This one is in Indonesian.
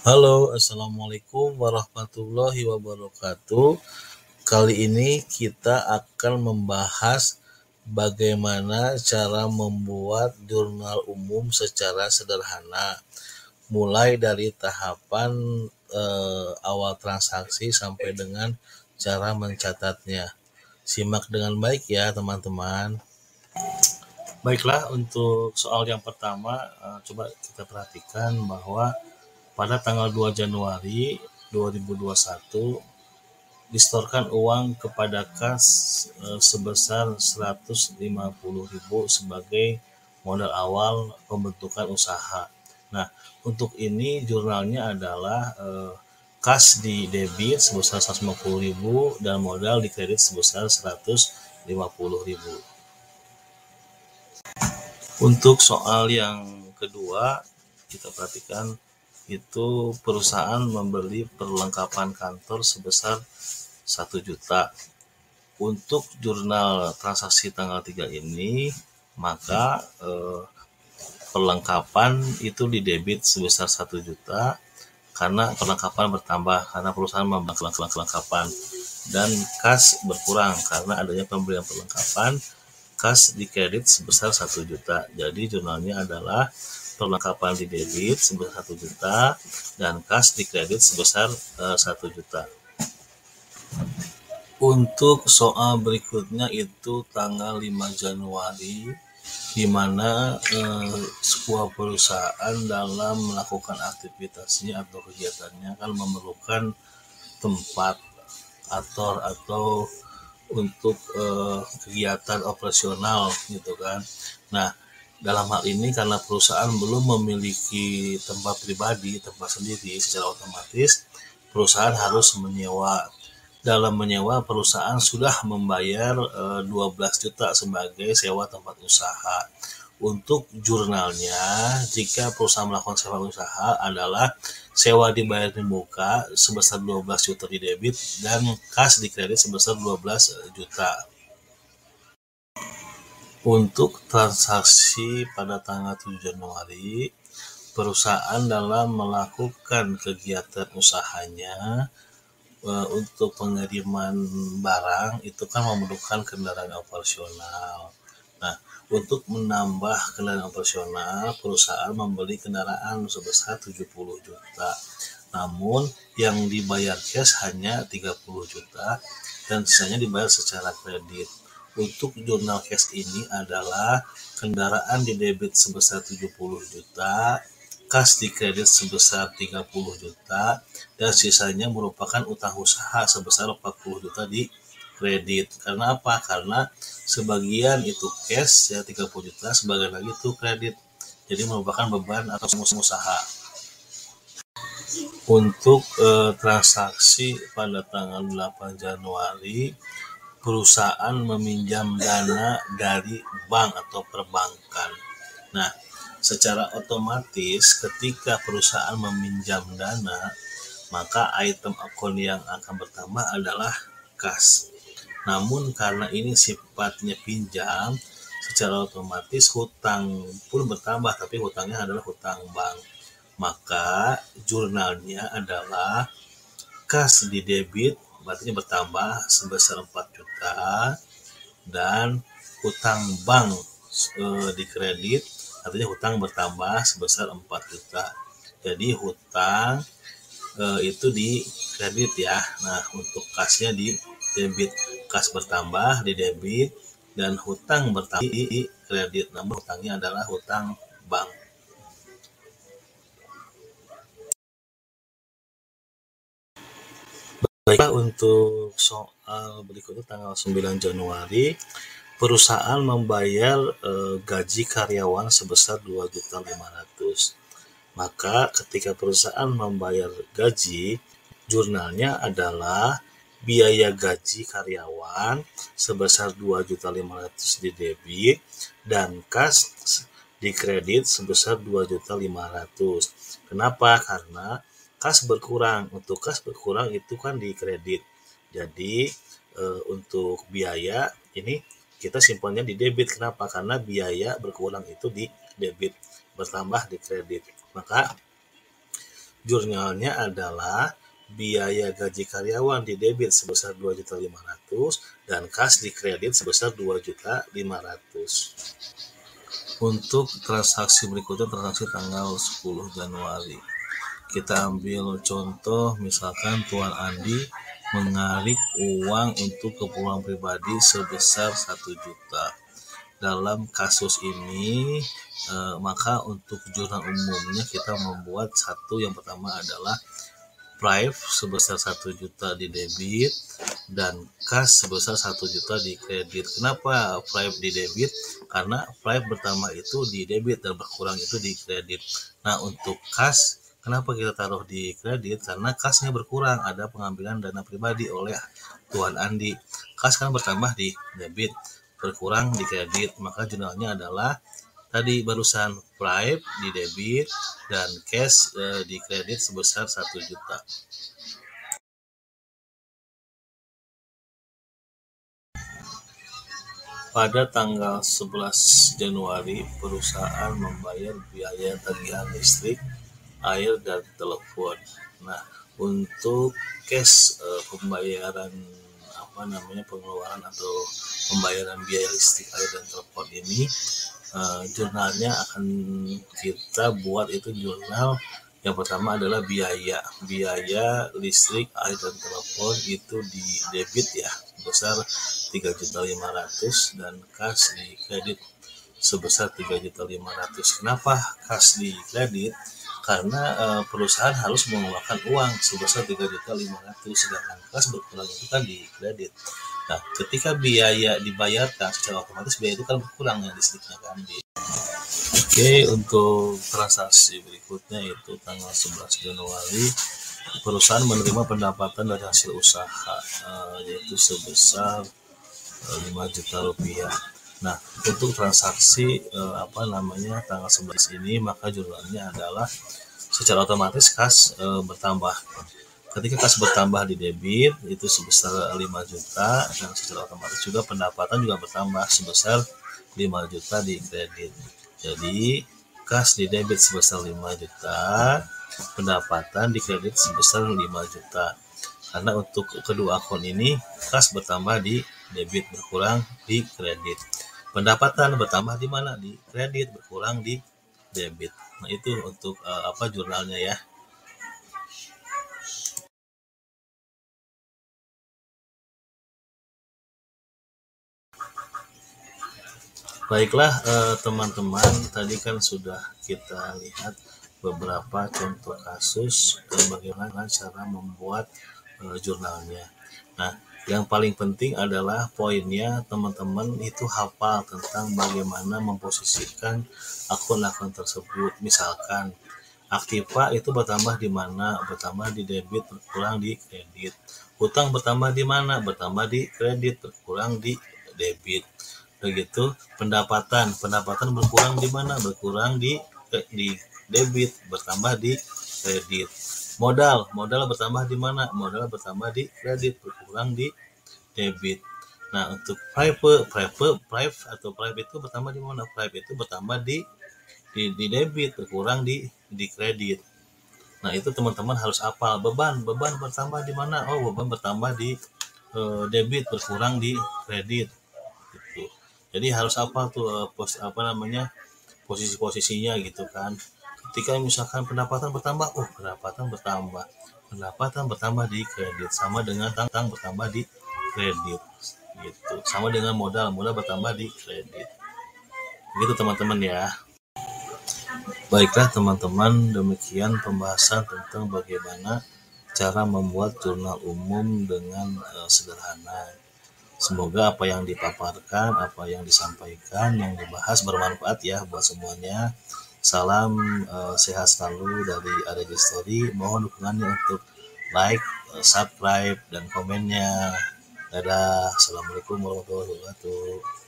Halo, assalamualaikum warahmatullahi wabarakatuh. Kali ini kita akan membahas bagaimana cara membuat jurnal umum secara sederhana, mulai dari tahapan awal transaksi sampai dengan cara mencatatnya. Simak dengan baik ya, teman-teman. Baiklah, untuk soal yang pertama, coba kita perhatikan bahwa pada tanggal 2 Januari 2021 distorkan uang kepada kas sebesar 150.000 sebagai modal awal pembentukan usaha. Nah, untuk ini jurnalnya adalah kas di debit sebesar 150.000 dan modal di kredit sebesar 150.000. Untuk soal yang kedua, kita perhatikan itu perusahaan membeli perlengkapan kantor sebesar 1 juta. Untuk jurnal transaksi tanggal 3 ini, maka perlengkapan itu didebit sebesar 1 juta karena perlengkapan bertambah karena perusahaan membeli perlengkapan, dan kas berkurang karena adanya pembelian perlengkapan. Kas di kredit sebesar 1 juta. Jadi jurnalnya adalah perlengkapan di debit sebesar 1 juta dan kas di kredit sebesar 1 juta. Untuk soal berikutnya itu tanggal 5 Januari, di mana sebuah perusahaan dalam melakukan aktivitasnya atau kegiatannya kan memerlukan tempat atau untuk kegiatan operasional gitu kan. Nah, dalam hal ini karena perusahaan belum memiliki tempat pribadi, tempat sendiri, secara otomatis perusahaan harus menyewa. Dalam menyewa, perusahaan sudah membayar 12 juta sebagai sewa tempat usaha. Untuk jurnalnya, jika perusahaan melakukan sewa usaha adalah sewa dibayar di muka sebesar 12 juta di debit dan kas di kredit sebesar 12 juta. Untuk transaksi pada tanggal 7 Januari, perusahaan dalam melakukan kegiatan usahanya untuk pengiriman barang itu kan memerlukan kendaraan operasional. Nah, untuk menambah kendaraan operasional, perusahaan membeli kendaraan sebesar 70 juta. Namun yang dibayar cash hanya 30 juta dan sisanya dibayar secara kredit. Untuk jurnal cash ini adalah kendaraan di debit sebesar 70 juta, kas di kredit sebesar 30 juta, dan sisanya merupakan utang usaha sebesar 40 juta di kredit. Karena apa? Karena sebagian itu cash ya 30 juta, sebagian lagi itu kredit. Jadi merupakan beban atau usaha. Untuk transaksi pada tanggal 8 Januari, perusahaan meminjam dana dari bank atau perbankan. Nah, secara otomatis ketika perusahaan meminjam dana, maka item akun yang akan bertambah adalah kas. Namun karena ini sifatnya pinjam, secara otomatis hutang pun bertambah, tapi hutangnya adalah hutang bank. Maka jurnalnya adalah kas di debit artinya bertambah sebesar 4 juta dan hutang bank di kredit artinya hutang bertambah sebesar 4 juta. Jadi hutang itu di kredit ya. Nah, untuk kasnya di debit, kas bertambah di debit dan hutang bertambah di kredit. Namun hutangnya adalah hutang bank. Baiklah, untuk soal berikutnya tanggal 9 Januari, perusahaan membayar gaji karyawan sebesar 2.500.000. Maka ketika perusahaan membayar gaji, jurnalnya adalah biaya gaji karyawan sebesar 2.500.000 di debit dan kas di kredit sebesar 2.500.000. Kenapa? Karena kas berkurang. Untuk kas berkurang itu kan di kredit. Jadi untuk biaya ini kita simpannya di debit. Kenapa? Karena biaya berkurang itu di debit, bertambah di kredit. Maka jurnalnya adalah biaya gaji karyawan di debit sebesar 2.500.000 dan kas di kredit sebesar 2.500.000. Untuk transaksi berikutnya, transaksi tanggal 10 Januari. Kita ambil contoh, misalkan Tuan Andi menarik uang untuk keperluan pribadi sebesar 1 juta. Dalam kasus ini, maka untuk jurnal umumnya kita membuat satu, yang pertama adalah prive sebesar 1 juta di debit dan kas sebesar 1 juta di kredit. Kenapa prive di debit? Karena prive bertambah itu di debit dan berkurang itu di kredit. Nah, untuk kas, kenapa kita taruh di kredit? Karena kasnya berkurang, ada pengambilan dana pribadi oleh Tuan Andi. Kas kan bertambah di debit, berkurang di kredit, maka jurnalnya adalah tadi barusan prive di debit dan cash di kredit sebesar 1 juta. Pada tanggal 11 Januari, perusahaan membayar biaya tagihan listrik, air, dan telepon. Nah, untuk cash pembayaran pengeluaran atau pembayaran biaya listrik, air, dan telepon ini, jurnalnya akan kita buat itu jurnal yang pertama adalah biaya listrik, air, dan telepon itu di debit ya sebesar 3.500.000 dan kas di kredit sebesar 3.500.000. Kenapa kas di kredit? Karena perusahaan harus mengeluarkan uang sebesar 3.500.000 sedangkan kas berkurang itu kan di kredit. Nah, ketika biaya dibayarkan secara otomatis biaya itu kan berkurang yang listriknya kan di. Oke, untuk transaksi berikutnya itu tanggal 11 Januari, perusahaan menerima pendapatan dari hasil usaha yaitu sebesar 5 juta rupiah. Nah, untuk transaksi tanggal 11 ini, maka jurnalnya adalah secara otomatis kas bertambah. Ketika kas bertambah di debit itu sebesar 5 juta dan secara otomatis juga pendapatan juga bertambah sebesar 5 juta di kredit. Jadi kas di debit sebesar 5 juta, pendapatan di kredit sebesar 5 juta. Karena untuk kedua akun ini kas bertambah di debit, berkurang di kredit. Pendapatan bertambah di mana? Di kredit, berkurang di debit. Nah, itu untuk jurnalnya ya. Baiklah teman-teman, tadi kan sudah kita lihat beberapa contoh kasus dan bagaimana cara membuat jurnalnya. Nah, yang paling penting adalah poinnya teman-teman itu hafal tentang bagaimana memposisikan akun-akun tersebut. Misalkan aktiva itu bertambah di mana? Bertambah di debit, berkurang di kredit. Hutang bertambah di mana? Bertambah di kredit, berkurang di debit. Begitu pendapatan berkurang di mana? Berkurang di debit, bertambah di kredit. Modal bertambah di mana? Modal bertambah di kredit, berkurang di debit. Nah, untuk prive itu bertambah di mana? Prive itu bertambah di debit, berkurang di kredit. Nah, itu teman-teman harus hafal. Beban bertambah di mana? Oh, beban bertambah di debit, berkurang di kredit. Gitu. Jadi harus hafal tuh posisi-posisinya gitu kan. Ketika misalkan pendapatan bertambah, pendapatan bertambah di kredit sama dengan tang bertambah di kredit gitu. Sama dengan modal bertambah di kredit. Begitu teman-teman ya. Baiklah teman-teman, demikian pembahasan tentang bagaimana cara membuat jurnal umum dengan sederhana. Semoga apa yang dipaparkan, apa yang disampaikan, yang dibahas bermanfaat ya buat semuanya. Salam sehat selalu dari ADG Story. Mohon dukungannya untuk like, subscribe, dan komennya. Dadah. Assalamualaikum warahmatullahi wabarakatuh.